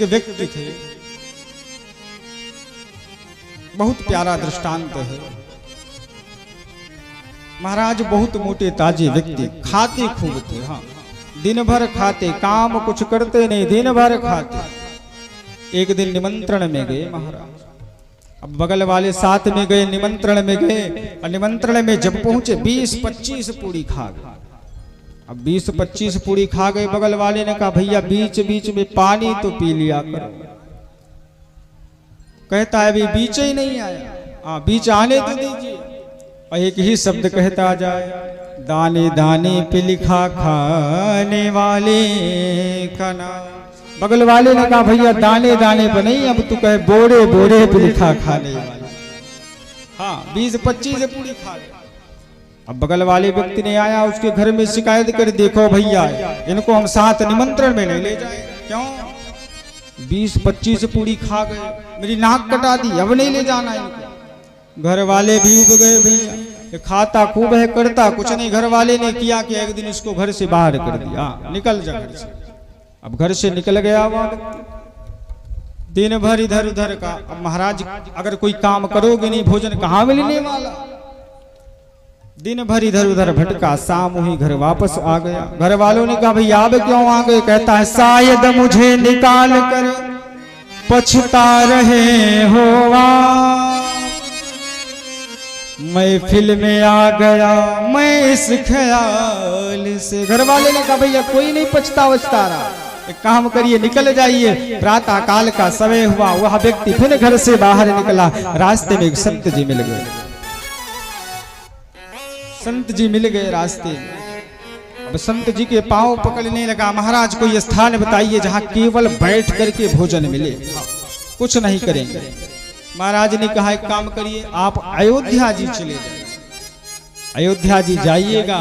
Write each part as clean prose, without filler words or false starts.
व्यक्ति थे, बहुत प्यारा दृष्टांत है। महाराज बहुत मोटे ताजे व्यक्ति, खाते खूब थे। हाँ, दिन भर खाते, काम कुछ करते नहीं, दिन भर खाते। एक दिन निमंत्रण में गए महाराज। अब बगल वाले साथ में गए, निमंत्रण में गए, और निमंत्रण में जब पहुंचे 20-25 पूरी खा गए। अब 20-25 पूरी खा गए। बगल वाले ने कहा भैया बीच बीच में पानी तो पी लिया करो। कहता है अभी बीच ही नहीं आया। हाँ, बीच आने तो दीजिए। और एक ही शब्द कहता जाए, दाने दाने पे लिखा खाने वाले का नाम। बगल वाले ने कहा भैया दाने दाने पे नहीं, अब तू कहे बोरे बोरे पे लिखा खाने वाले। हाँ, 20-25 पूरी खा गए। अब बगल वाले व्यक्ति ने आया, उसके घर में शिकायत कर, देखो भैया इनको हम साथ निमंत्रण में नहीं ले जाए। क्यों? 20-25 पूरी खा गए, मेरी नाक कटा दी, अब नहीं ले जाना इनको। घर वाले भी उब गए, भैया ये खाता खूब है, करता कुछ नहीं। घर वाले ने किया कि एक दिन इसको घर से बाहर कर दिया, निकल जा घर से। अब घर से निकल गया वहां, दिन भर इधर उधर का। अब महाराज अगर कोई काम करोगे नहीं, भोजन कहाँ मिलने वाला। दिन भर इधर उधर भटका, शाम हुई, घर वापस आ गया। घर वालों ने कहा भैया अब क्यों आ गए? कहता है शायद मुझे निकाल कर पछता रहे हो, महफिल में आ गया मैं इस ख्याल से। घर वाले ने कहा भैया कोई नहीं पछता रहा, एक काम करिए निकल जाइए। प्रातः काल का समय हुआ, वह व्यक्ति फिर घर से बाहर निकला। रास्ते में एक संत जी मिल गए। संत जी मिल गए रास्ते में। अब संत जी के पांव पकड़ने लगा, महाराज कोई स्थान बताइए जहां केवल बैठ करके भोजन मिले, कुछ नहीं करेंगे। महाराज ने कहा एक काम करिए, आप अयोध्या जी चले जाइए। अयोध्या जी जाइएगा,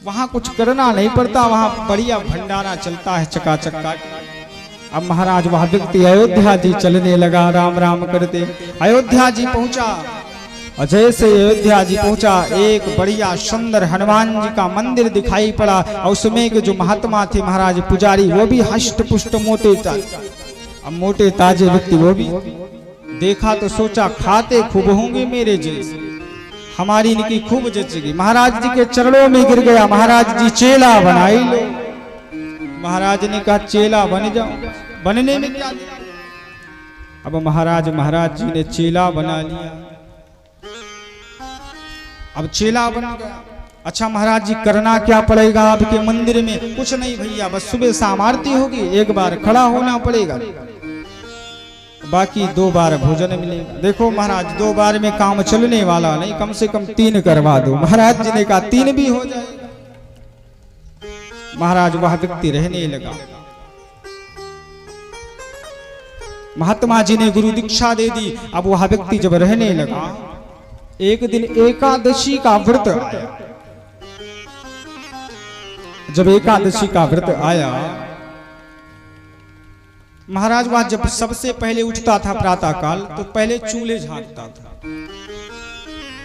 वहां कुछ करना नहीं पड़ता, वहां बढ़िया भंडारा चलता है चकाचक का। अब महाराज वह व्यक्ति अयोध्या जी चलने लगा, राम राम करते। अयोध्या जी पहुंचा, और जैसे अयोध्या जी पहुंचा, एक बढ़िया सुंदर हनुमान जी का मंदिर दिखाई पड़ा। और उसमें के जो महात्मा थे महाराज पुजारी, वो भी हष्ट पुष्ट मोटे ताजे। अब मोटे ताजे व्यक्ति वो भी देखा तो सोचा खाते खूब होंगे मेरे जैसे, हमारी इनकी खूब जचेगी। महाराज जी के चरणों में गिर गया, महाराज जी चेला बनाई लो। महाराज ने कहा चेला बन जाओ, बनने में क्या। अब महाराज जी ने चेला बना लिया। अब चेला बन गया। अच्छा महाराज जी करना क्या पड़ेगा आपके मंदिर में? कुछ नहीं भैया, बस सुबह शाम आरती होगी, एक बार खड़ा होना पड़ेगा, बाकी 2 बार भोजन मिलेगा। देखो महाराज 2 बार में काम चलने वाला नहीं, कम से कम 3 करवा दो। महाराज जी ने कहा 3 भी हो जाए। महाराज वह व्यक्ति रहने लगा। महात्मा जी ने गुरु दीक्षा दे दी। अब वह व्यक्ति जब रहने लगा, एक दिन एकादशी का व्रत आया। जब एकादशी का व्रत आया, महाराज वहां जब सबसे पहले उठता था प्रातः काल, तो पहले चूल्हे झांकता था।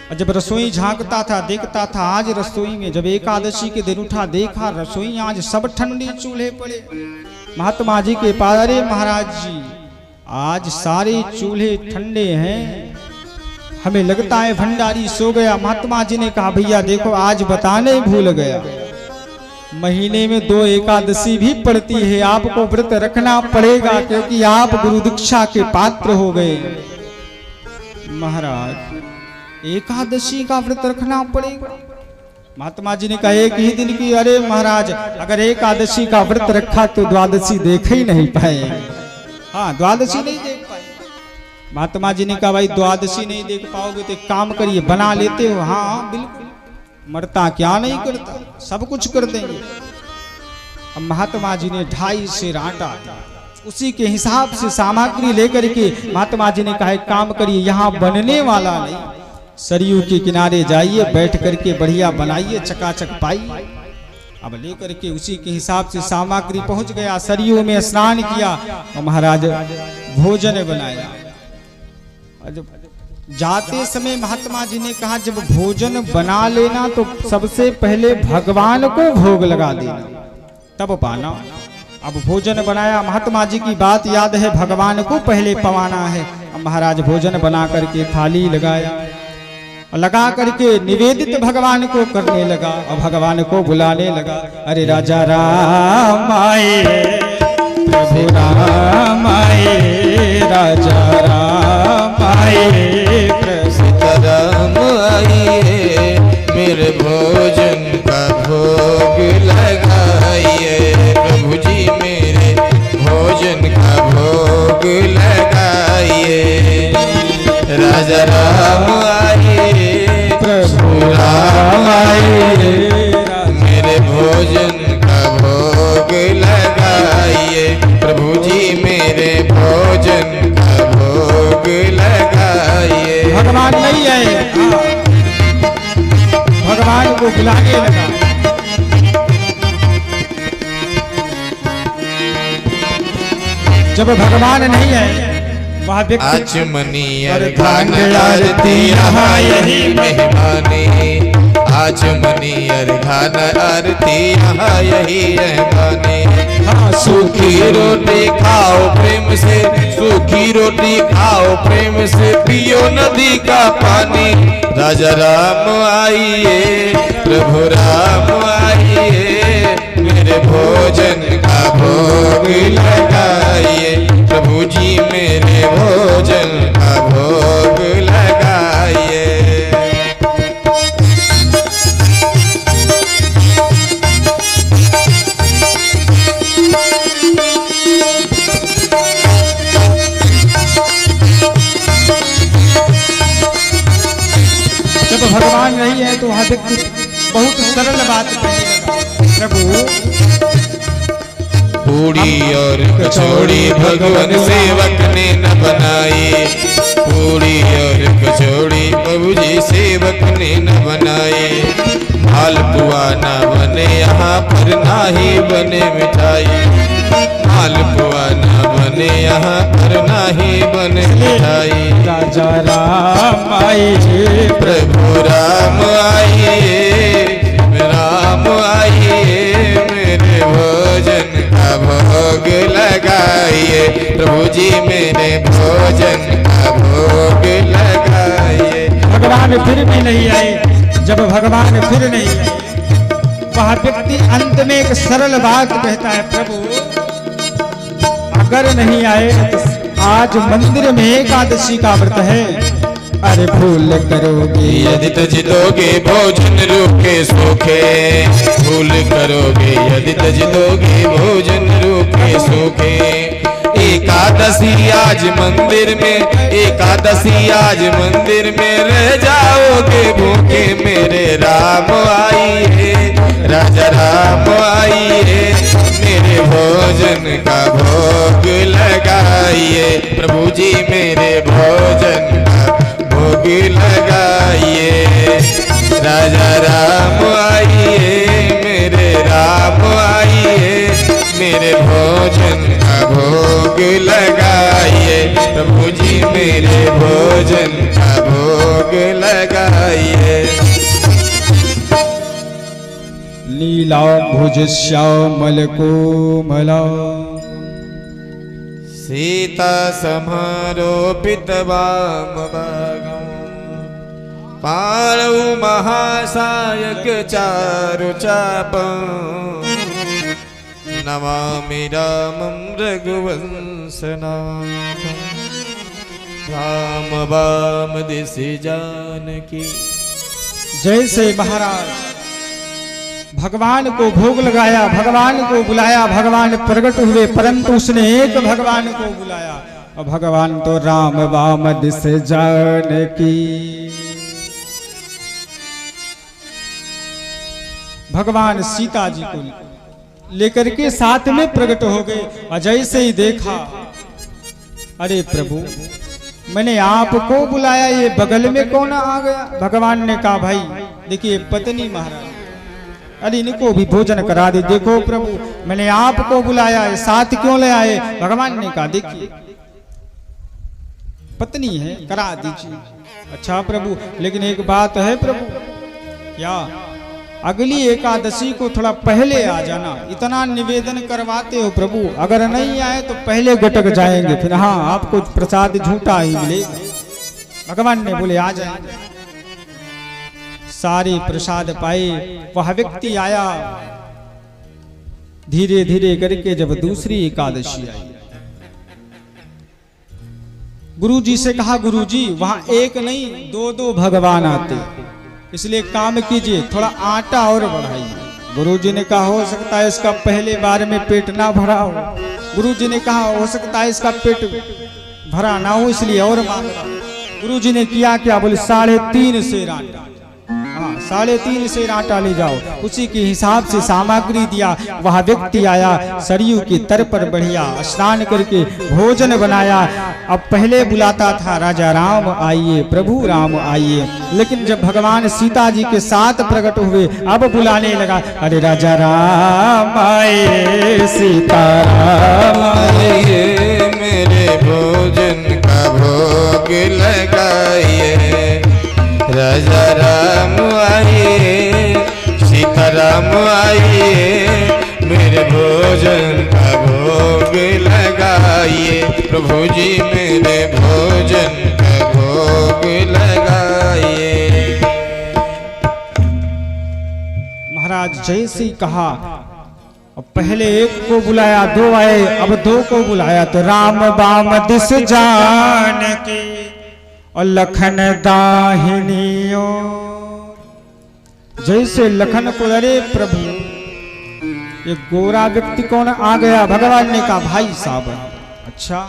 और जब रसोई झांकता था, देखता था आज रसोई में, जब एकादशी के दिन उठा, देखा रसोई आज सब ठंडे चूल्हे पड़े। महात्मा जी के पास, अरे महाराज जी आज सारे चूल्हे ठंडे हैं, हमें लगता है भंडारी सो गया। महात्मा जी ने कहा भैया देखो आज बताने भूल गया, महीने में 2 एकादशी भी पड़ती है, आपको व्रत रखना पड़ेगा क्योंकि आप गुरु दीक्षा के पात्र हो गए। महाराज एकादशी का व्रत रखना पड़ेगा? महात्मा जी ने कहा एक ही दिन की। अरे महाराज अगर एकादशी का व्रत रखा तो द्वादशी देख ही नहीं पाएंगे। हाँ, द्वादशी नहीं देख पाए। महात्मा जी ने कहा भाई द्वादशी नहीं देख पाओगे तो एक काम करिए, बना लेते हो? हाँ बिल्कुल, मरता क्या नहीं करता, सब कुछ कर देंगे। अब महात्मा जी ने 2.5 सेर आटा, उसी के हिसाब से सामग्री लेकर के महात्मा जी ने कहा एक काम करिए, यहाँ बनने वाला नहीं, सरयू के किनारे जाइए, बैठ करके बढ़िया बनाइए, चकाचक पाइए। अब लेकर के उसी के हिसाब से सामग्री पहुंच गया, सरयू में स्नान किया और महाराज भोजन बनाया। जब जाते समय महात्मा जी ने कहा जब भोजन बना लेना तो सबसे पहले भगवान को भोग लगा देना, तब पाना। अब भोजन बनाया। महात्मा जी की बात याद है, भगवान को पहले पवाना है। अब महाराज भोजन बना करके थाली लगाया, लगा करके निवेदित भगवान को करने लगा और भगवान को बुलाने लगा। अरे राजा राम आए, प्रभु राम आए, राजा राम आए, सीताराम आइए, मेरे भोजन का भोग लगाइए। प्रभु जी मेरे भोजन का भोग लगाइए। राजा राम आइए, प्रभु राम आए, मेरे भोजन का भोग लगाइए। प्रभु जी मेरे भोजन का भोग लगाइए। भगवान नहीं आए, भगवान को बुलाने लगा। जब भगवान नहीं आए, वह व्यक्ति आचमनी अर्घन आरती यहाँ यही मेहमानी। आचमनी अर्घन आरती यहाँ यही मेहमानी। सूखी रोटी खाओ प्रेम से, सूखी रोटी खाओ प्रेम से, पियो नदी का पानी। राजा राम आइए, प्रभु राम आइए, मेरे भोजन का भोग लगाइए। प्रभु जी मेरे भोजन का भोग लगाइए। जब भगवान नहीं है तो वहां व्यक्ति बहुत सरल बात कहने लगा। प्रभु पूड़ी और कचौड़ी भगवान सेवक ने न बनाई। पूड़ी और कचौड़ी प्रभु जी सेवक ने न बनाई। मालपुआ ना बने यहाँ पर, ना ही बने मिठाई। मालपुआ ना बने यहाँ पर, ना ही बने मिठाई। राजा राम आए, प्रभु राम आइए, राम आइए, मेरे भोजन का भोग लगाइए। प्रभु जी मेरे भोजन का भोग लगाइए। भगवान फिर भी नहीं आए। जब भगवान फिर नहीं आए, वह व्यक्ति अंत में एक सरल बात कहता है, प्रभु अगर नहीं आए तो आज मंदिर में एकादशी का व्रत है, अरे भूल करोगे यदि तज दोगे भोजन रूखे सूखे। भूल करोगे यदि तज दोगे भोजन रूखे सूखे। एकादशी आज मंदिर में, एकादशी आज मंदिर में रह जाओगे भूखे। मेरे राम आइए, राजा राम आइए, मेरे भोजन का भोग लगाइए। प्रभु जी मेरे भोजन का भोग लगाइए। राजा राम आइए, मेरे राम आइए, मेरे भोजन का भोग लगाइए। प्रभु जी मेरे भोजन का भोग लगाइए। नीलांबुज श्यामल कोमला, सीता समारोपित वाम भागं। पाणौ महासायक चारु चापं। नमामि रामं रघुवंशनाथं। राम वाम दिशि जानकी। जैसे महाराज भगवान को भोग लगाया, भगवान को बुलाया, भगवान प्रकट हुए, परंतु उसने एक भगवान को बुलाया और भगवान तो राम वाम दिस जानकी। भगवान सीता जी को लेकर के साथ में प्रकट हो गए और जैसे ही देखा, अरे प्रभु मैंने आपको बुलाया, ये बगल में कौन आ गया? भगवान ने कहा भाई देखिए पत्नी महाराज, अरे इनको भी भोजन करा दे। देखो प्रभु मैंने आपको बुलाया है, साथ क्यों ले आए? भगवान ने कहा देखिए पत्नी है, करा दीजिए। अच्छा प्रभु, लेकिन एक बात है प्रभु, क्या अगली एकादशी को थोड़ा पहले आ जाना, इतना निवेदन करवाते हो प्रभु, अगर नहीं आए तो पहले गटक जाएंगे, फिर हाँ आपको प्रसाद झूठा ही मिलेगा। भगवान ने बोले आ जाएंगे। सारे प्रसाद पाए। वह व्यक्ति आया, धीरे धीरे करके जब दूसरी एकादशी आई, गुरुजी से कहा गुरुजी वहां एक नहीं दो दो भगवान आते, इसलिए काम कीजिए थोड़ा आटा और बढ़ाइए। गुरुजी ने कहा हो सकता है इसका पहले बार में पेट ना भरा हो। गुरुजी ने कहा हो सकता है इसका पेट भरा ना हो, इसलिए और मांग रहा। गुरुजी ने किया क्या, बोले 3.5 सेर आटा। हाँ 3.5 सेर आटा ले जाओ। उसी के हिसाब से सामग्री दिया। वह व्यक्ति आया, सरयू के तर पर बढ़िया स्नान करके भोजन बनाया। अब पहले बुलाता था राजा राम आइए, प्रभु राम आइए, लेकिन जब भगवान सीता जी के साथ प्रकट हुए अब बुलाने लगा, अरे राजा राम आइए, सीता राम आइए, मेरे भोजन का भोग लगाइए। राजा राम आइए, सीता राम आइए, मेरे भोजन का भोग लगाइए। प्रभु जी मेरे भोजन का भोग लगाइए। महाराज जैसे ही कहा, अब पहले एक को बुलाया, 2 आए, अब 2 को बुलाया तो राम बाम दिस जान के और लखन दाहिनी ओर। जैसे लखन को, अरे प्रभु एक गोरा व्यक्ति कौन आ गया। भगवान ने कहा भाई साहब। अच्छा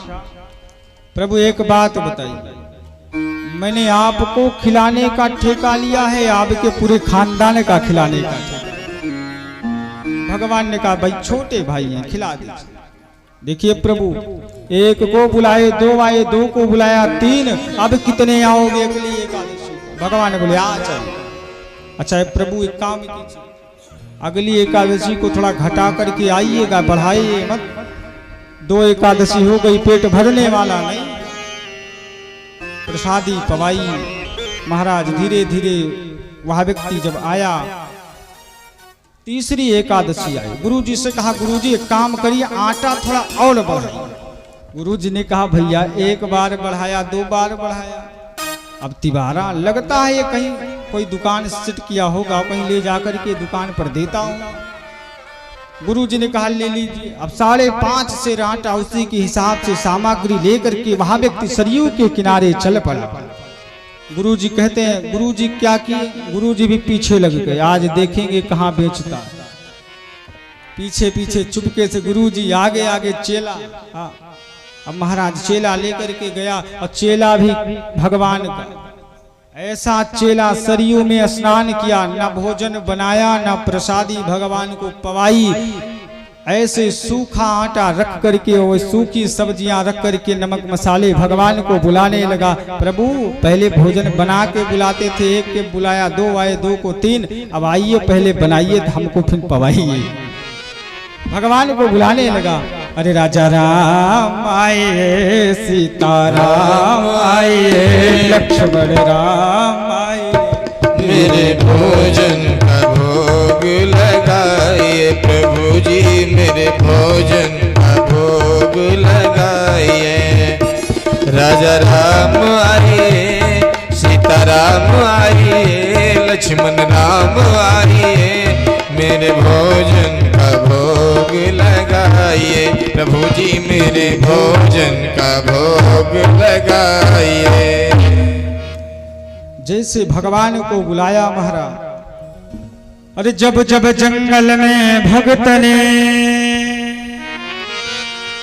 प्रभु एक बात बताइए, मैंने आपको खिलाने का ठेका लिया है, आपके पूरे खानदान का खिलाने का ठेका। भगवान ने कहा भाई छोटे भाई हैं, खिला दीजिए। देखिए प्रभु एक को बुलाए, 2 आए, 2 को बुलाया 3, अब कितने आओगे अगली एकादशी। भगवान ने बोले आ चलिए। अच्छा प्रभु एक काम कीजिए, अगली एकादशी को थोड़ा घटा करके आइएगा, बढ़ाइए मत। 2 एकादशी हो गई, पेट भरने वाला नहीं। प्रसादी पवाई। महाराज धीरे धीरे वह व्यक्ति जब आया, तीसरी एकादशी आई। गुरुजी से कहा गुरुजी एक काम करिए, आटा थोड़ा और बढ़ाइए। गुरुजी ने कहा भैया 1 बार बढ़ाया, 2 बार बढ़ाया, अब तिबारा लगता है ये कहीं कोई दुकान सेट किया होगा, कहीं ले जाकर के दुकान पर देता हूँ। गुरुजी ने कहा ले लीजिए। अब 5.5 सेर आटा, उसी के हिसाब से सामग्री लेकर के वहां व्यक्ति सरयू के किनारे चल पड़ा। गुरुजी कहते हैं गुरुजी क्या किए, गुरुजी भी पीछे लग गए, आज देखेंगे कहाँ बेचता। पीछे पीछे चुपके से गुरुजी आगे आगे चेला। हाँ अब महाराज चेला लेकर के गया, और चेला भी भगवान का ऐसा चेला सरयू में स्नान किया, न भोजन बनाया न प्रसादी भगवान को पवाई। ऐसे सूखा आटा रख करके और सूखी सब्जियां रख करके नमक मसाले भगवान को बुलाने लगा। प्रभु पहले भोजन बना के बुलाते थे, 1 के बुलाया, 2 आए, 2 को 3, अब आइए पहले बनाइए हमको फिर पवाइए। भगवान को बुलाने लगा। अरे राजा राम आए, सीता राम आए, लक्ष्मण राम आए, मेरे भोजन का भोग लगाइए। प्रभु जी मेरे भोजन का भोग लगाइए। राजा राम आइए, सीता राम आइए, लक्ष्मण राम आइए, मेरे भोजन का भोग लगाइए। प्रभु जी मेरे भोजन का भोग लगाइए। जैसे भगवान को बुलाया महाराज। अरे जब जब जंगल में भगत ने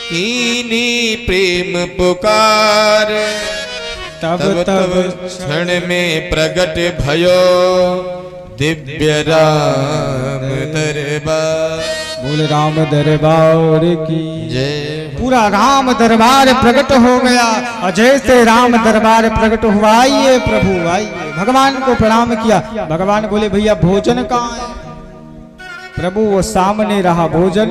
कीनी प्रेम पुकार, तब तब क्षण में प्रगट भयो दिव्य राम दरबार। बोले राम दरबार की जय। पूरा राम दरबार प्रकट हो गया, और जैसे राम दरबार प्रकट हुआ, आइए प्रभु आइए। भगवान को प्रणाम किया। भगवान बोले भैया भोजन कहाँ है। प्रभु वो सामने रहा भोजन,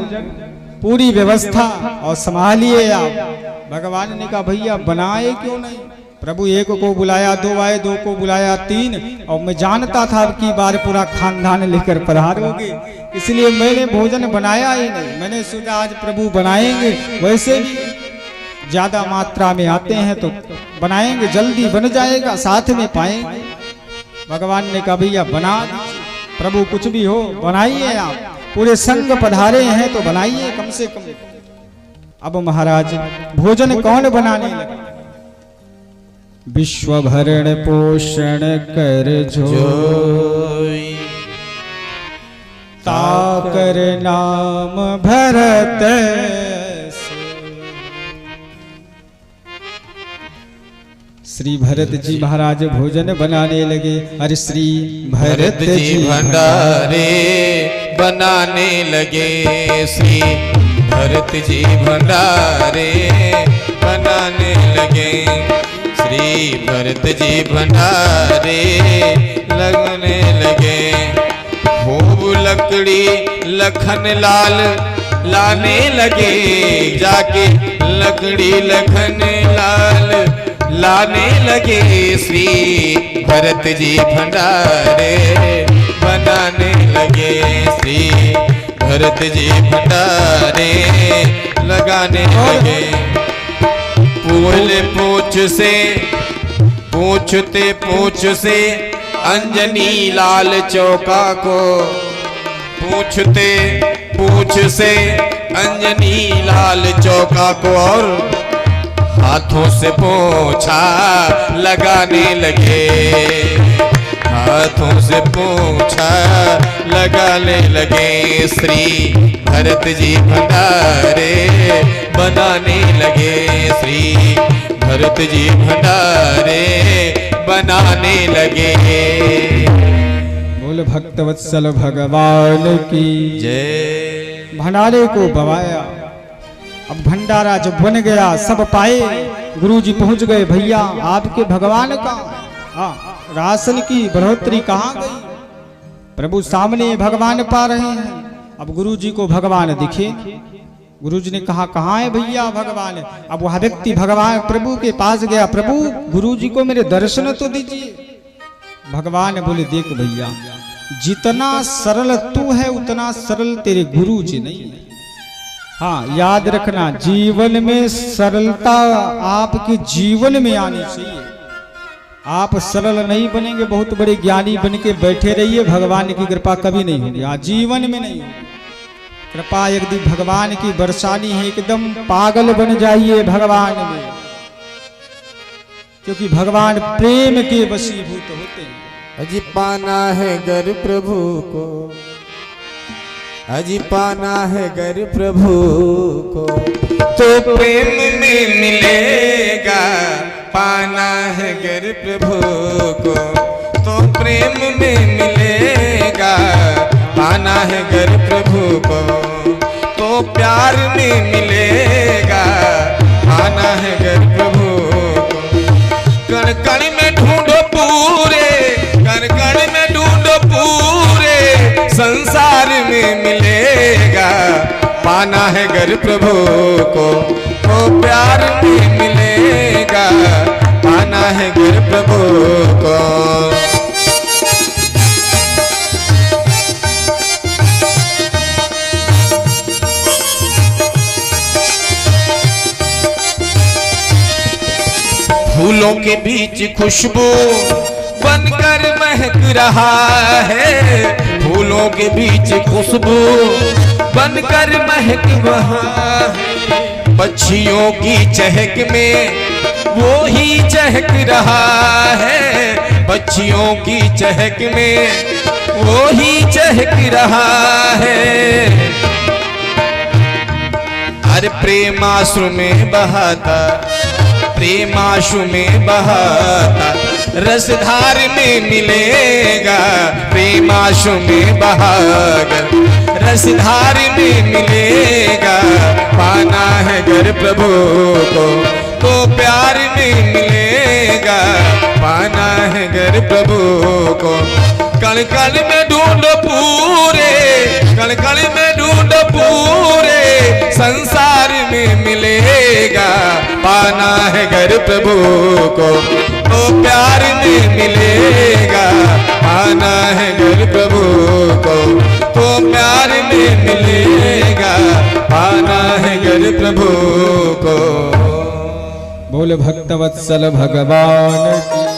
पूरी व्यवस्था, और संभालिए आप। भगवान ने कहा भैया बनाए क्यों नहीं, प्रभु एक को बुलाया, 2 आए, 2 को बुलाया, 3, और मैं जानता था अब की बार पूरा खानदान लेकर पधारोगे, इसलिए मैंने भोजन बनाया ही नहीं। मैंने सोचा आज प्रभु बनाएंगे, वैसे भी ज्यादा मात्रा में आते हैं तो बनाएंगे, जल्दी बन जाएगा, साथ में पाएंगे। भगवान ने कहा भैया बना दीजिए, प्रभु कुछ भी हो बनाइए, आप पूरे संग पधारे हैं तो बनाइए कम से कम। अब महाराज भोजन कौन बनाने लगे? विश्व भरण पोषण कर जोई, ताकर नाम भरत से। श्री भरत जी महाराज भोजन बनाने लगे। अरे श्री भरत जी भंडारे बनाने लगे, श्री भरत जी भंडारे बनाने लगे, श्री भरत जी भंडारे लगने लगे। खूब लकड़ी लखन लाल लाने लगे, जाके लकड़ी लखन लाल लाने लगे, श्री भरत जी भंडारे बनाने लगे, श्री भरत जी भंडारे लगाने लगे। पूछते पूछ से अंजनी लाल चौका को, पूछते पूछ से अंजनी लाल चौका को, और हाथों से पोछा लगाने लगे, हाथों से पोछा लगाने लगे, श्री भरत जी भंडारे बनाने लगे, श्री भरत जी भंडारे बनाने लगे। बोल भक्तवत्सल भगवान की जय। भंडारे को बवाया। अब भंडारा जब बन गया, सब पाए, गुरुजी पहुंच गए, भैया आपके भगवान का राशन की बढ़ोतरी कहाँ गई? प्रभु सामने भगवान पा रहे हैं। अब गुरुजी को भगवान दिखे, गुरुजी ने कहा कहाँ है भैया भगवान? अब वह व्यक्ति भगवान प्रभु के पास गया, प्रभु गुरुजी को मेरे दर्शन तो दीजिए। भगवान बोले देख भैया, जितना सरल तू है उतना सरल तेरे गुरुजी नहीं है। हाँ याद रखना, जीवन में सरलता आपके जीवन में आनी चाहिए। आप सरल नहीं बनेंगे, बहुत बड़े ज्ञानी बन के बैठे रहिए, भगवान की कृपा कभी नहीं होगी, जीवन में नहीं होगी। कृपा यदि भगवान की बरसानी है, एकदम पागल बन जाइए भगवान में, क्योंकि भगवान प्रेम के वशीभूत होते हैं। अजी पाना है घर प्रभु को, अजी पाना है घर प्रभु को, तो प्रेम में मिलेगा, पाना है घर प्रभु को, तो प्रेम में मिलेगा, पाना है घर प्रभु को, तो प्यार में मिलेगा, पाना है घर प्रभु को। कण कण में ढूंढो पूरे, कण कण में ढूंढो पूरे संसार में मिलेगा, पाना है घर प्रभु को, तो प्यार में मिलेगा, पाना है घर प्रभु को। फूलों के बीच खुशबू बनकर महक रहा है, फूलों के बीच खुशबू बनकर महक रहा है, पक्षियों की चहक में वो ही चहक रहा है, पक्षियों की चहक में वो ही चहक रहा है। हर प्रेमाश्रु में बहाता, प्रेमाशु में बहाता, रसधार में मिलेगा, प्रेमाशु में बहाकर रसधार में मिलेगा, पाना है घर प्रभु को, तो प्यार में मिलेगा, पाना है घर प्रभु को। कण कण में ढूंढो पूरे, कण कण में ढूंढो पूरे संसार में मिलेगा, पाना है घर प्रभु को। तो प्यार में मिलेगा, आना है घर प्रभु को, तो प्यार में मिलेगा, आना है घर प्रभु को। बोल भक्तवत्सल भगवान की।